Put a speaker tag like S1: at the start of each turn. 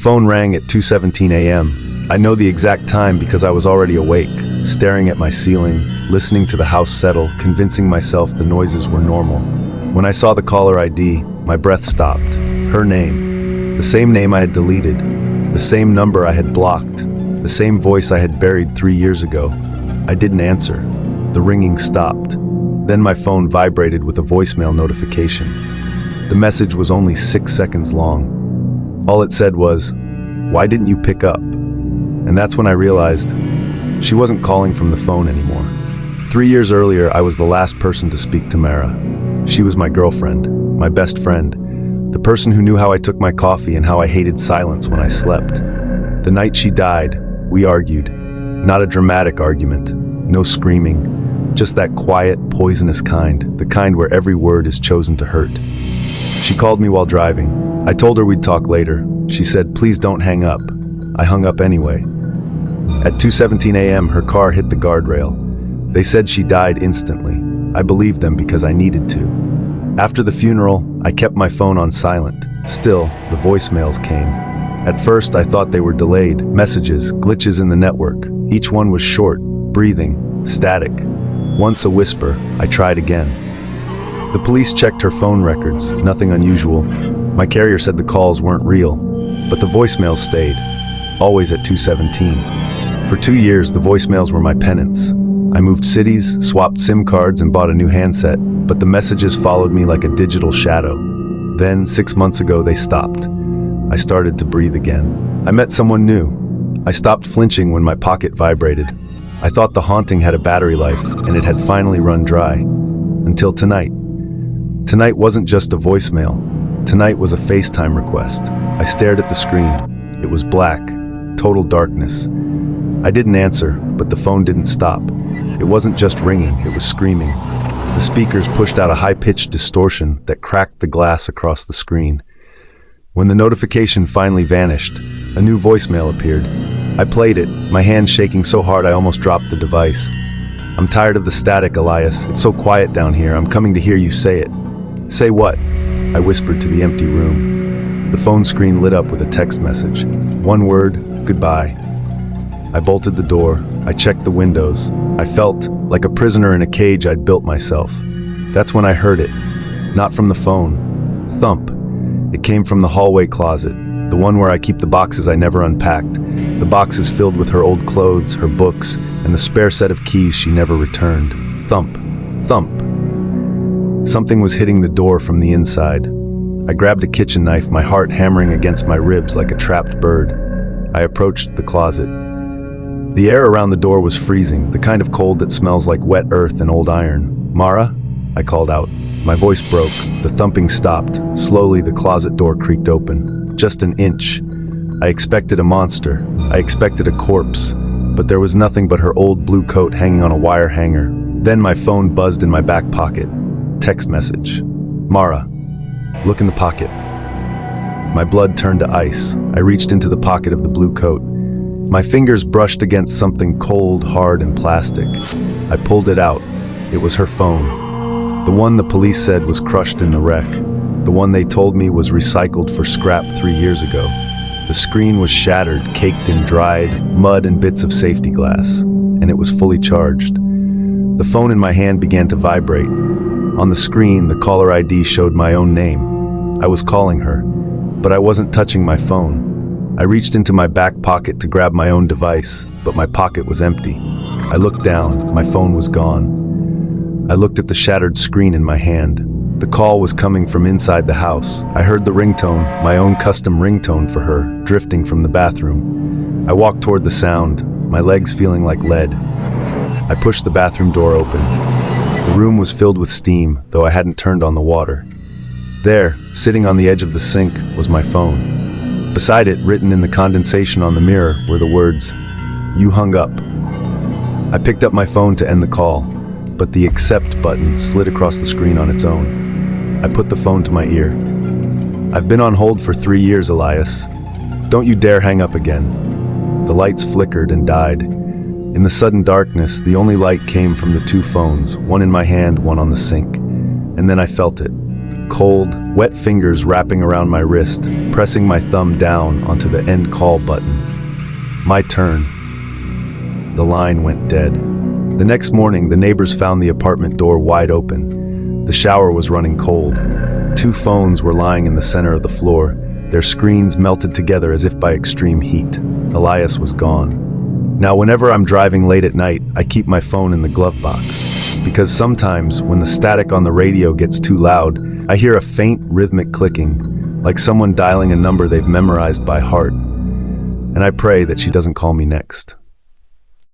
S1: phone rang at 2:17 a.m. I know the exact time because I was already awake, staring at my ceiling, listening to the house settle, convincing myself the noises were normal. When I saw the caller ID, my breath stopped. Her name. The same name I had deleted. The same number I had blocked. The same voice I had buried 3 years ago. I didn't answer. The ringing stopped. Then my phone vibrated with a voicemail notification. The message was only 6 seconds long. All it said was, "Why didn't you pick up?" And that's when I realized she wasn't calling from the phone anymore. 3 years earlier, I was the last person to speak to Mara. She was my girlfriend, my best friend, the person who knew how I took my coffee and how I hated silence when I slept. The night she died, we argued. Not a dramatic argument, no screaming, just that quiet, poisonous kind, the kind where every word is chosen to hurt. She called me while driving. I told her we'd talk later. She said, "Please don't hang up." I hung up anyway. At 2:17 a.m., her car hit the guardrail. They said she died instantly. I believed them because I needed to. After the funeral, I kept my phone on silent. Still, the voicemails came. At first, I thought they were delayed, messages, glitches in the network. Each one was short, breathing, static. Once a whisper, I tried again. The police checked her phone records, nothing unusual. My carrier said the calls weren't real, but the voicemails stayed, always at 2:17. For 2 years, the voicemails were my penance. I moved cities, swapped SIM cards, and bought a new handset, but the messages followed me like a digital shadow. Then, 6 months ago, they stopped. I started to breathe again. I met someone new. I stopped flinching when my pocket vibrated. I thought the haunting had a battery life, and it had finally run dry. Until tonight. Tonight wasn't just a voicemail. Tonight was a FaceTime request. I stared at the screen. It was black, total darkness. I didn't answer, but the phone didn't stop. It wasn't just ringing, it was screaming. The speakers pushed out a high-pitched distortion that cracked the glass across the screen. When the notification finally vanished, a new voicemail appeared. I played it, my hand shaking so hard I almost dropped the device. "I'm tired of the static, Elias. It's so quiet down here. I'm coming to hear you say it." "Say what?" I whispered to the empty room. The phone screen lit up with a text message. One word, "Goodbye." I bolted the door. I checked the windows. I felt like a prisoner in a cage I'd built myself. That's when I heard it. Not from the phone. Thump. It came from the hallway closet, the one where I keep the boxes I never unpacked. The boxes filled with her old clothes, her books, and the spare set of keys she never returned. Thump. Thump. Something was hitting the door from the inside. I grabbed a kitchen knife, my heart hammering against my ribs like a trapped bird. I approached the closet. The air around the door was freezing, the kind of cold that smells like wet earth and old iron. "Mara?" I called out. My voice broke. The thumping stopped. Slowly, the closet door creaked open. Just an inch. I expected a monster. I expected a corpse. But there was nothing but her old blue coat hanging on a wire hanger. Then my phone buzzed in my back pocket. Text message. "Mara, look in the pocket." My blood turned to ice. I reached into the pocket of the blue coat. My fingers brushed against something cold, hard, and plastic. I pulled it out. It was her phone. The one the police said was crushed in the wreck. The one they told me was recycled for scrap 3 years ago. The screen was shattered, caked in dried mud and bits of safety glass, and it was fully charged. The phone in my hand began to vibrate. On the screen, the caller ID showed my own name. I was calling her, but I wasn't touching my phone. I reached into my back pocket to grab my own device, but my pocket was empty. I looked down. My phone was gone. I looked at the shattered screen in my hand. The call was coming from inside the house. I heard the ringtone, my own custom ringtone for her, drifting from the bathroom. I walked toward the sound, my legs feeling like lead. I pushed the bathroom door open. The room was filled with steam, though I hadn't turned on the water. There, sitting on the edge of the sink, was my phone. Beside it, written in the condensation on the mirror, were the words, "You hung up." I picked up my phone to end the call, but the accept button slid across the screen on its own. I put the phone to my ear. "I've been on hold for 3 years, Elias. Don't you dare hang up again." The lights flickered and died. In the sudden darkness, the only light came from the two phones, one in my hand, one on the sink. And then I felt it. cold, wet fingers wrapping around my wrist, pressing my thumb down onto the end call button. My turn. The line went dead. The next morning, the neighbors found the apartment door wide open. The shower was running cold. 2 phones were lying in the center of the floor, their screens melted together as if by extreme heat. Elias was gone. Now, whenever I'm driving late at night, I keep my phone in the glove box. Because sometimes, when the static on the radio gets too loud, I hear a faint rhythmic clicking, like someone dialing a number they've memorized by heart. And I pray that she doesn't call me next.